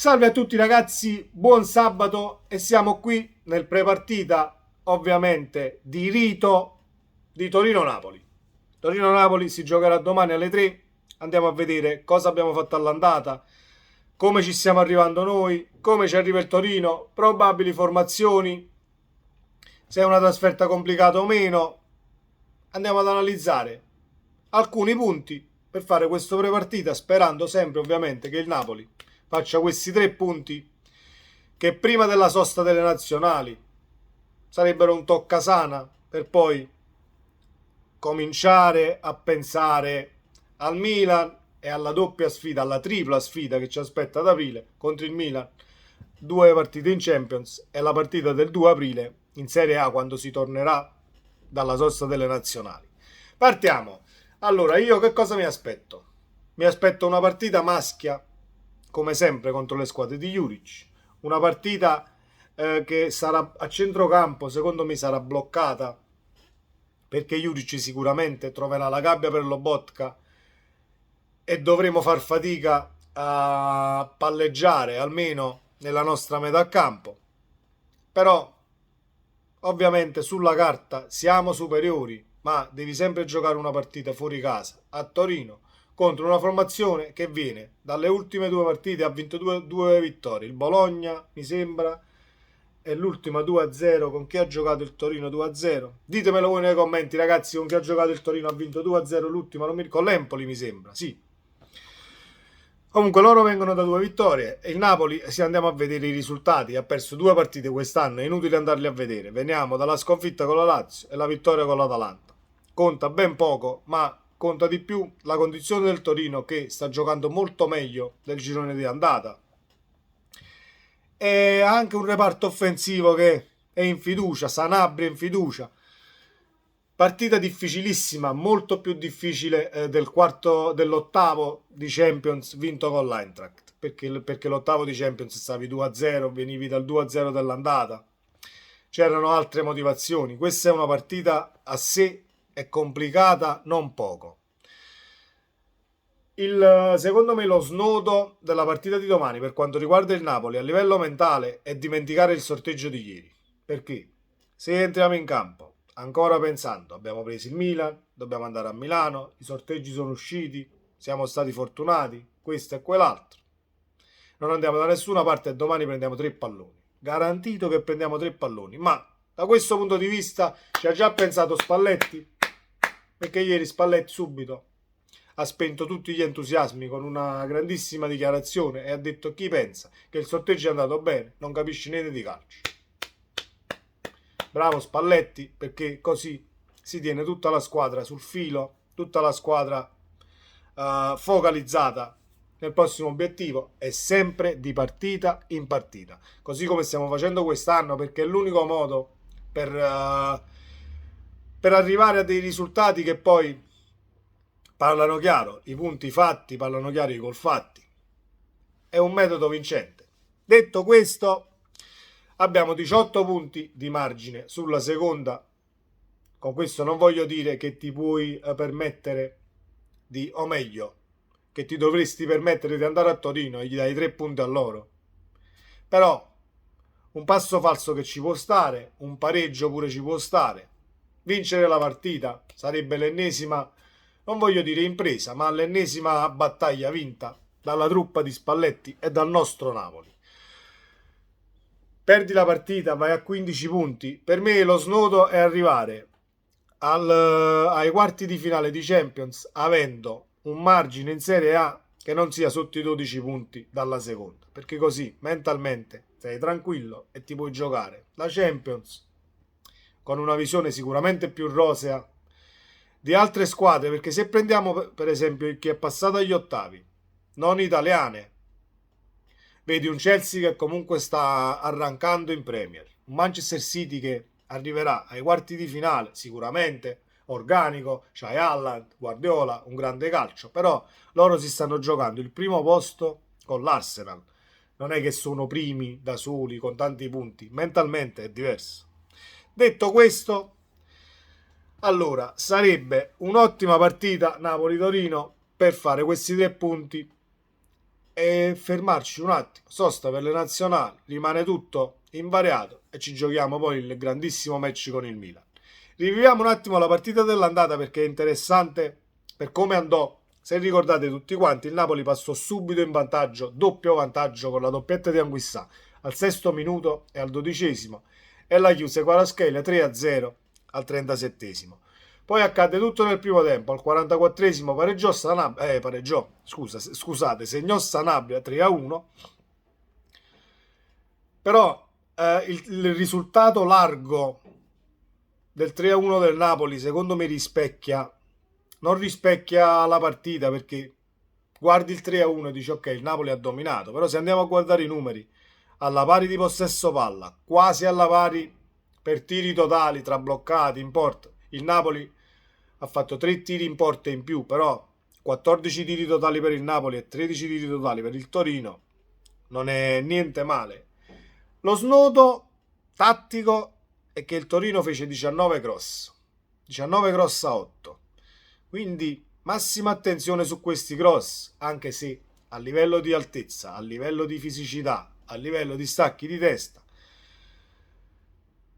Salve a tutti ragazzi, buon sabato e siamo qui nel prepartita ovviamente di rito di Torino-Napoli. Torino-Napoli si giocherà domani alle 3, andiamo a vedere cosa abbiamo fatto all'andata, come ci stiamo arrivando noi, come ci arriva il Torino, probabili formazioni, se è una trasferta complicata o meno. Andiamo ad analizzare alcuni punti per fare questo prepartita, sperando sempre ovviamente che il Napoli faccia questi 3 punti che prima della sosta delle nazionali sarebbero un toccasana per poi cominciare a pensare al Milan e alla doppia sfida, alla tripla sfida che ci aspetta ad aprile contro il Milan. 2 partite in Champions e la partita del 2 aprile in Serie A quando si tornerà dalla sosta delle nazionali. Partiamo. Allora, io che cosa mi aspetto? Mi aspetto una partita maschia, come sempre, contro le squadre di Juric. Una partita che sarà a centrocampo, secondo me sarà bloccata, perché Juric sicuramente troverà la gabbia per Lobotka e dovremo far fatica a palleggiare, almeno nella nostra metà campo. Però, ovviamente, sulla carta siamo superiori, ma devi sempre giocare una partita fuori casa, a Torino, contro una formazione che viene dalle ultime 2 partite, ha vinto due vittorie, il Bologna mi sembra, e l'ultima 2-0. Con chi ha giocato il Torino 2-0? Ditemelo voi nei commenti ragazzi, con chi ha giocato il Torino ha vinto 2-0 l'ultima, non mi ricordo, con l'Empoli mi sembra, sì. Comunque loro vengono da 2 vittorie e il Napoli, se andiamo a vedere i risultati, ha perso 2 partite quest'anno, è inutile andarli a vedere. Veniamo dalla sconfitta con la Lazio e la vittoria con l'Atalanta. Conta ben poco, ma conta di più la condizione del Torino che sta giocando molto meglio del girone di andata. E anche un reparto offensivo che è in fiducia, Sanabria in fiducia. Partita difficilissima, molto più difficile dell'ottavo di Champions vinto con l'Eintracht, perché l'ottavo di Champions stavi 2-0, venivi dal 2-0 dell'andata. C'erano altre motivazioni. Questa è una partita a sé, è complicata non poco. Secondo me lo snodo della partita di domani per quanto riguarda il Napoli a livello mentale è dimenticare il sorteggio di ieri. Perché se entriamo in campo ancora pensando abbiamo preso il Milan, dobbiamo andare a Milano, i sorteggi sono usciti, siamo stati fortunati, questo e quell'altro, non andiamo da nessuna parte e domani prendiamo 3 palloni. Garantito che prendiamo 3 palloni, ma da questo punto di vista ci ha già pensato Spalletti, perché ieri Spalletti subito ha spento tutti gli entusiasmi con una grandissima dichiarazione e ha detto: chi pensa che il sorteggio è andato bene non capisce niente di calcio. Bravo Spalletti, perché così si tiene tutta la squadra sul filo, tutta la squadra focalizzata nel prossimo obiettivo e sempre di partita in partita, così come stiamo facendo quest'anno, perché è l'unico modo per arrivare a dei risultati che poi parlano chiaro, i punti fatti parlano chiaro, i gol fatti. È un metodo vincente. Detto questo, abbiamo 18 punti di margine sulla seconda. Con questo non voglio dire che ti puoi permettere di, o meglio, che ti dovresti permettere di andare a Torino e gli dai 3 punti a loro. Però un passo falso che ci può stare, un pareggio pure ci può stare. Vincere la partita sarebbe l'ennesima, non voglio dire impresa, ma l'ennesima battaglia vinta dalla truppa di Spalletti e dal nostro Napoli. Perdi la partita, vai a 15 punti. Per me lo snodo è arrivare ai quarti di finale di Champions avendo un margine in Serie A che non sia sotto i 12 punti dalla seconda, perché così mentalmente sei tranquillo e ti puoi giocare la Champions con una visione sicuramente più rosea di altre squadre, perché se prendiamo per esempio chi è passato agli ottavi, non italiane, vedi un Chelsea che comunque sta arrancando in Premier, un Manchester City che arriverà ai quarti di finale sicuramente organico, c'hai Haaland, Guardiola, un grande calcio, però loro si stanno giocando il primo posto con l'Arsenal, non è che sono primi da soli con tanti punti, mentalmente è diverso. Detto questo, allora sarebbe un'ottima partita Napoli-Torino per fare questi 3 punti e fermarci un attimo, sosta per le nazionali, rimane tutto invariato e ci giochiamo poi il grandissimo match con il Milan. Riviviamo un attimo la partita dell'andata perché è interessante per come andò. Se ricordate tutti quanti, il Napoli passò subito in vantaggio, doppio vantaggio con la doppietta di Anguissà al 6° minuto e al 12° e la chiuse Kvaratskhelia 3-0 al 37°. Poi accadde tutto nel primo tempo, al 44° segnò Sanabria 3-1, però il risultato largo del 3-1 del Napoli secondo me non rispecchia la partita, perché guardi il 3-1 e dici ok, il Napoli ha dominato, però se andiamo a guardare i numeri, alla pari di possesso palla, quasi alla pari per tiri totali tra bloccati in porta, il Napoli ha fatto 3 tiri in porta in più, però 14 tiri totali per il Napoli e 13 tiri totali per il Torino non è niente male. Lo snodo tattico è che il Torino fece 19 cross a 8, quindi massima attenzione su questi cross, anche se a livello di altezza, a livello di fisicità, a livello di stacchi di testa,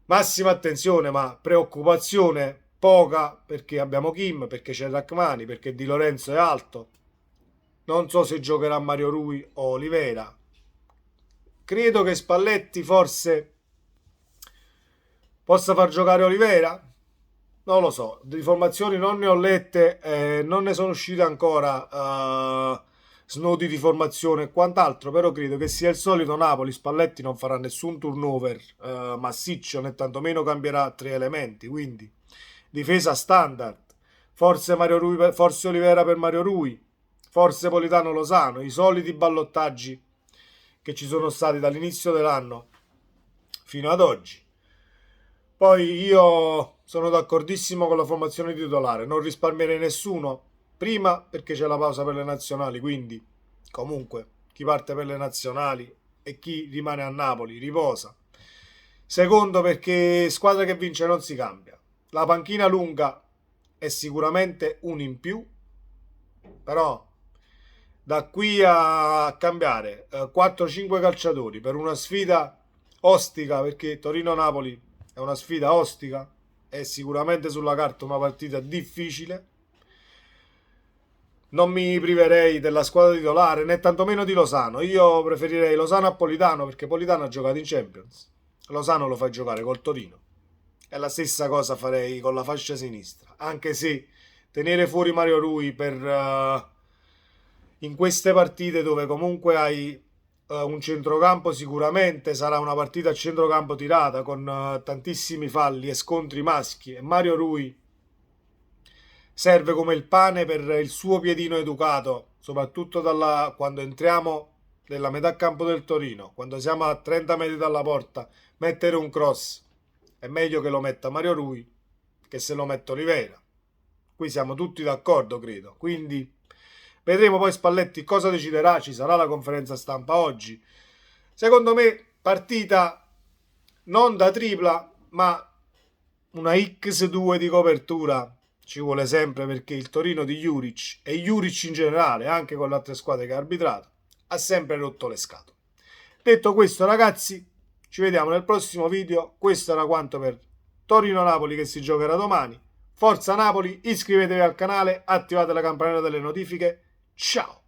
massima attenzione, ma preoccupazione poca, perché abbiamo Kim, perché c'è Rachmani, perché Di Lorenzo è alto. Non so se giocherà Mario Rui o Olivera. Credo che Spalletti forse possa far giocare Olivera. Non lo so, di formazioni non ne ho lette, non ne sono uscite ancora snodi di formazione e quant'altro, però credo che sia il solito Napoli. Spalletti non farà nessun turnover massiccio, né tantomeno cambierà 3 elementi, quindi difesa standard, forse forse Olivera per Mario Rui, forse Politano Lozano, i soliti ballottaggi che ci sono stati dall'inizio dell'anno fino ad oggi. Poi io sono d'accordissimo con la formazione titolare, non risparmierei nessuno, prima perché c'è la pausa per le nazionali, quindi comunque chi parte per le nazionali e chi rimane a Napoli riposa. Secondo, perché squadra che vince non si cambia. La panchina lunga è sicuramente un in più, però da qui a cambiare 4-5 calciatori per una sfida ostica, perché Torino-Napoli è una sfida ostica, è sicuramente sulla carta una partita difficile. Non mi priverei della squadra titolare, né tantomeno di Lozano. Io preferirei Lozano a Politano, perché Politano ha giocato in Champions. Lozano lo fai giocare col Torino. E la stessa cosa farei con la fascia sinistra, anche se tenere fuori Mario Rui in queste partite dove comunque hai un centrocampo, sicuramente sarà una partita a centrocampo tirata con tantissimi falli e scontri maschi, e Mario Rui serve come il pane per il suo piedino educato, soprattutto quando entriamo nella metà campo del Torino, quando siamo a 30 metri dalla porta. Mettere un cross è meglio che lo metta Mario Rui che se lo mette Olivera. Qui siamo tutti d'accordo, credo. Quindi vedremo poi Spalletti cosa deciderà. Ci sarà la conferenza stampa oggi. Secondo me partita non da tripla, ma una X2 di copertura ci vuole sempre, perché il Torino di Juric e Juric in generale, anche con le altre squadre che ha arbitrato, ha sempre rotto le scatole. Detto questo, ragazzi, ci vediamo nel prossimo video. Questo era quanto per Torino-Napoli, che si giocherà domani. Forza Napoli, iscrivetevi al canale, attivate la campanella delle notifiche. Ciao!